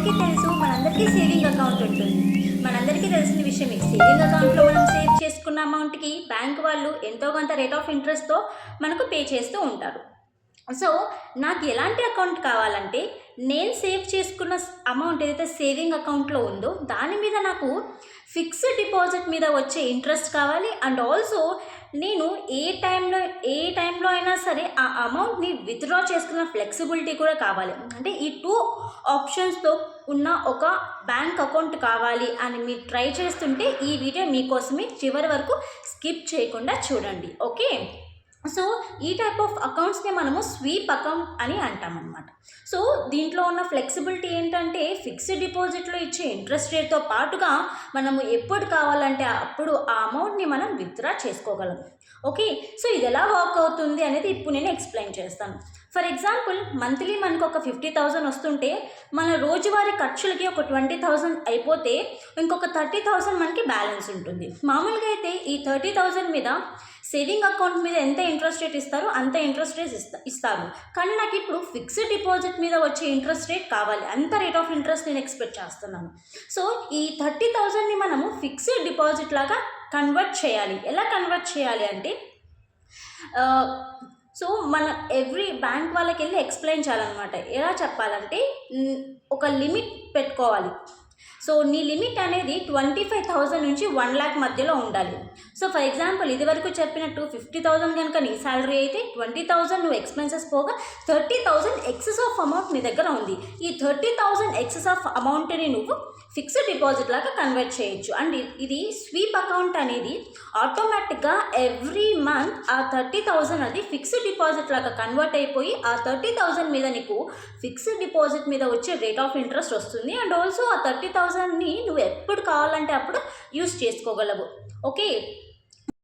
మనందరికీ తెలుసు, మనందరికీ సేవింగ్ అకౌంట్ ఉంటుంది. మనందరికీ తెలిసిన విషయమే, సేవింగ్ అకౌంట్లో మనం సేవ్ చేసుకున్న అమౌంట్కి బ్యాంక్ వాళ్ళు ఎంతో కొంత రేట్ ఆఫ్ ఇంట్రెస్ట్తో మనకు పే చేస్తూ ఉంటారు. సో నాకు ఎలాంటి అకౌంట్ కావాలంటే, నేను సేవ్ చేసుకున్న అమౌంట్ ఏదైతే సేవింగ్ అకౌంట్లో ఉందో దాని మీద నాకు ఫిక్స్డ్ డిపాజిట్ మీద వచ్చే ఇంట్రెస్ట్ కావాలి. అండ్ ఆల్సో నేను ఏ టైంలో అయినా సరే ఆ అమౌంట్ని విత్డ్రా చేసుకున్న ఫ్లెక్సిబిలిటీ కూడా కావాలి. అంటే ఈ 2 ఆప్షన్స్తో ఉన్న ఒక బ్యాంక్ అకౌంట్ కావాలి అని మీరు ట్రై చేస్తుంటే ఈ వీడియో మీకోసమే. చివరి వరకు స్కిప్ చేయకుండా చూడండి, ఓకే? సో ఈ టైప్ ఆఫ్ అకౌంట్స్ని మనము స్వీప్ అకౌంట్ అని అంటామన్నమాట. సో దీంట్లో ఉన్న ఫ్లెక్సిబిలిటీ ఏంటంటే, ఫిక్స్డ్ డిపాజిట్లో ఇచ్చే ఇంట్రెస్ట్ రేట్తో పాటుగా మనము ఎప్పుడు కావాలంటే అప్పుడు ఆ అమౌంట్ని మనం విత్డ్రా చేసుకోగలం, ఓకే? సో ఇది ఎలా వర్క్ అవుతుంది అనేది ఇప్పుడు నేను ఎక్స్ప్లెయిన్ చేస్తాను. ఫర్ ఎగ్జాంపుల్, మంత్లీ మనకు ఒక 50,000 వస్తుంటే మన రోజువారీ ఖర్చులకి ఒక 20,000 అయిపోతే ఇంకొక 30,000 మనకి బ్యాలెన్స్ ఉంటుంది. మామూలుగా అయితే ఈ 30,000 మీద సేవింగ్ అకౌంట్ మీద ఎంత ఇంట్రెస్ట్ రేట్ ఇస్తారో అంత ఇంట్రెస్ట్ రేట్ ఇస్తారు. కానీ నాకు ఇప్పుడు ఫిక్స్డ్ డిపాజిట్ మీద వచ్చే ఇంట్రెస్ట్ రేట్ కావాలి, అంత రేట్ ఆఫ్ ఇంట్రెస్ట్ నేను ఎక్స్పెక్ట్ చేస్తున్నాను. సో ఈ 30,000ని మనము ఫిక్స్డ్ డిపాజిట్ లాగా కన్వర్ట్ చేయాలి. ఎలా కన్వర్ట్ చేయాలి అంటే, సో మన ఎవ్రీ బ్యాంక్ వాళ్ళకి వెళ్ళి ఎక్స్ప్లెయిన్ చేయాలన్నమాట. ఎలా చెప్పాలంటే, ఒక లిమిట్ పెట్టుకోవాలి. సో నీ లిమిట్ అనేది 25,000 నుంచి 1 lakh మధ్యలో ఉండాలి. సో ఫర్ ఎగ్జాంపుల్, ఇది వరకు చెప్పినట్టు 50,000 కనుక నీ శాలరీ అయితే 20,000 నువ్వు ఎక్స్పెన్సెస్ పోగా 30,000 ఎక్సెస్ ఆఫ్ అమౌంట్ నీ దగ్గర ఉంది. ఈ 30,000 ఎక్సెస్ ఆఫ్ అమౌంట్ని నువ్వు ఫిక్స్డ్ డిపాజిట్ లాగా కన్వర్ట్ చేయొచ్చు. అండ్ ఇది స్వీప్ అకౌంట్ అనేది ఆటోమేటిక్గా ఎవ్రీ మంత్ ఆ 30,000 అది ఫిక్స్డ్ డిపాజిట్ లాగా కన్వర్ట్ అయిపోయి ఆ 30,000 మీద నీకు ఫిక్స్డ్ డిపాజిట్ మీద వచ్చే రేట్ ఆఫ్ ఇంట్రెస్ట్ వస్తుంది. అండ్ ఆల్సో ఆ 30,000ని నువ్వు ఎప్పుడు కావాలంటే అప్పుడు యూస్ చేసుకోగలవు, ఓకే?